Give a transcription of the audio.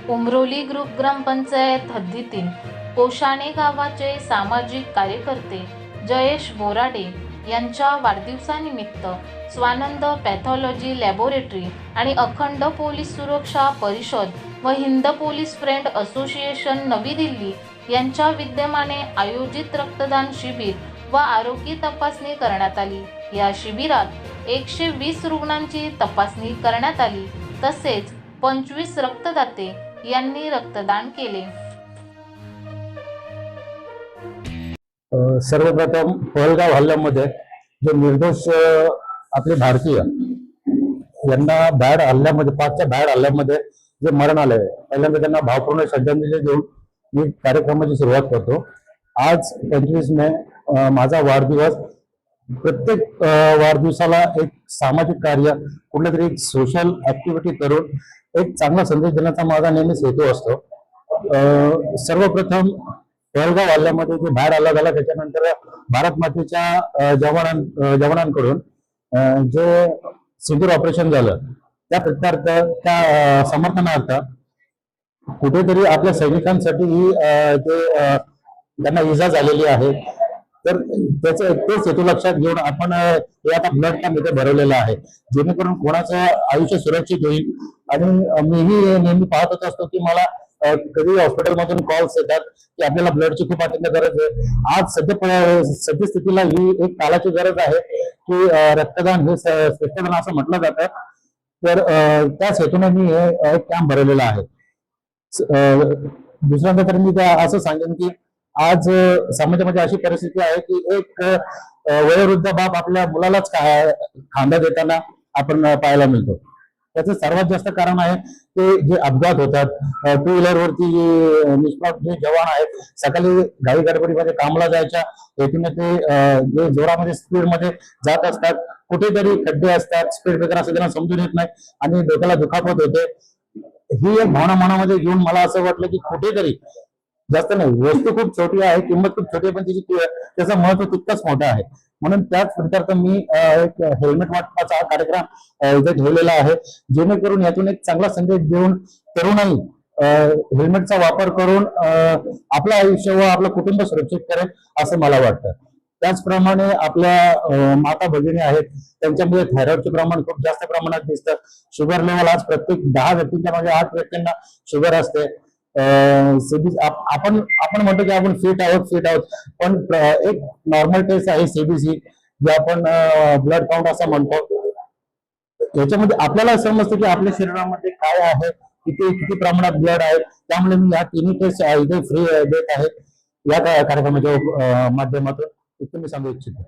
Umroli group ग्रामपंचायत हद्दीतील कोशाणे गावाचे सामाजिक कार्यकर्ते जयेश बोराडे यांच्या वाढदिवसानिमित्त स्वानंद पॅथॉलॉजी लॅबोरेटरी आणि अखंड पोलीस सुरक्षा परिषद व हिंद पोलीस फ्रेंड असोसिएशन नवी दिल्ली यांच्या विद्यमाने आयोजित रक्तदान शिबिर व आरोग्य तपासणी करण्यात आली। या शिबिरात 120 रुग्णांची तपासणी करण्यात आली। तसेच 25 रक्तदाते यांनी रक्तदान केले। सर्वप्रथम पहलगाव हल्ल्यामध्ये जे निर्दोष आपले भारतीय यांना भ्याड हल्ल्यामध्ये 5च्या भ्याड हल्ल्यामध्ये जे मरण आले, पहिल्यांदा त्यांना भावपूर्ण श्रद्धांजली देऊन मी कार्यक्रमाची सुरुवात करतो। आज 25 मे माझा वाढदिवस। प्रत्येक वाढदिवसाला एक सामाजिक कार्य, कुठलं तरी एक सोशल ऍक्टिव्हिटी करून एक चांगला संदेश देण्याचा माझा नेहमीच हेतू असतो। सर्वप्रथम पहलगाव हल्ल्यामध्ये जे बाहेर आला झाला, त्याच्यानंतर भारत मातेच्या जवानांकडून जे सिंदूर ऑपरेशन झालं, त्या प्रत्यार्थ त्या समर्थनार्थ कुठेतरी आपल्या सैनिकांसाठी ही जे त्यांना इजा झालेली आहे, तर तेच हेतू लक्षात घेऊन आपण हे आता ब्लड कॅम्प इथे भरवलेला आहे, जेणेकरून कोणाचं आयुष्य सुरक्षित होईल। आणि मीही नेहमी पाहतच असतो की मला कधी हॉस्पिटलमधून कॉल्स येतात की आपल्याला ब्लडची खूप अत्यंत गरज आहे। आज सद्यस्थितीला ही एक काळाची गरज आहे की रक्तदान हे श्रेष्ठदान असं म्हटलं जातं। तर त्याच हेतूने मी हे कॅम्प भरवलेला आहे। दुसऱ्यांदा तर मी असं सांगेन की आज समाजामध्ये अशी परिस्थिती आहे की एक वयोवृद्ध बाप आपल्या मुलालाच खांदा देताना आपण पाहायला मिळतो। त्याचं सर्वात जास्त कारण आहे ते जे अपघात होतात, 2 व्हीलरवरती निष्पाप जे जवान आहेत, सकाळी घाई गडबडीमध्ये कामाला जायच्या हेतूने ते जे जोरामध्ये स्पीडमध्ये जात असतात, कुठेतरी खड्डे असतात, स्पीड ब्रेकर असं त्यांना समजून येत नाही आणि डोक्याला दुखापत होते। ही एक भावना मनामध्ये घेऊन मला असं वाटलं की कुठेतरी जास्त नाही, वस्तू खूप छोटी आहे, किंमत खूप छोटी आहे, पण त्याचं महत्व तितकंच मोठं आहे। म्हणून त्याच प्रकारचा मी एक हेल्मेट वाटपाचा हा कार्यक्रम इथे ठेवलेला आहे, जेणेकरून यातून एक चांगला संदेश देऊन तरुणाई हेल्मेटचा वापर करून आपलं आयुष्य व आपलं कुटुंब सुरक्षित करेल असं मला वाटतं। त्याचप्रमाणे आपल्या माता भगिनी आहेत, त्यांच्यामध्ये थायरॉइडचे प्रमाण खूप जास्त प्रमाणात दिसतं। शुगर लेवल आज प्रत्येक 10 व्यक्तींच्या मागे 8 व्यक्तींना शुगर असते। आपण म्हणतो की आपण फिट आहोत, पण एक नॉर्मल टेस्ट आहे सीबीसी, जे आपण ब्लड काउंट असं म्हणतो। याच्यामध्ये आपल्याला समजतं की आपल्या शरीरामध्ये काय आहे, किती प्रमाणात ब्लड आहे। त्यामुळे मी या तिन्ही टेस्ट इथे फ्री देत आहे या कार्यक्रमाच्या माध्यमातून, इथे मी सांगू इच्छितो।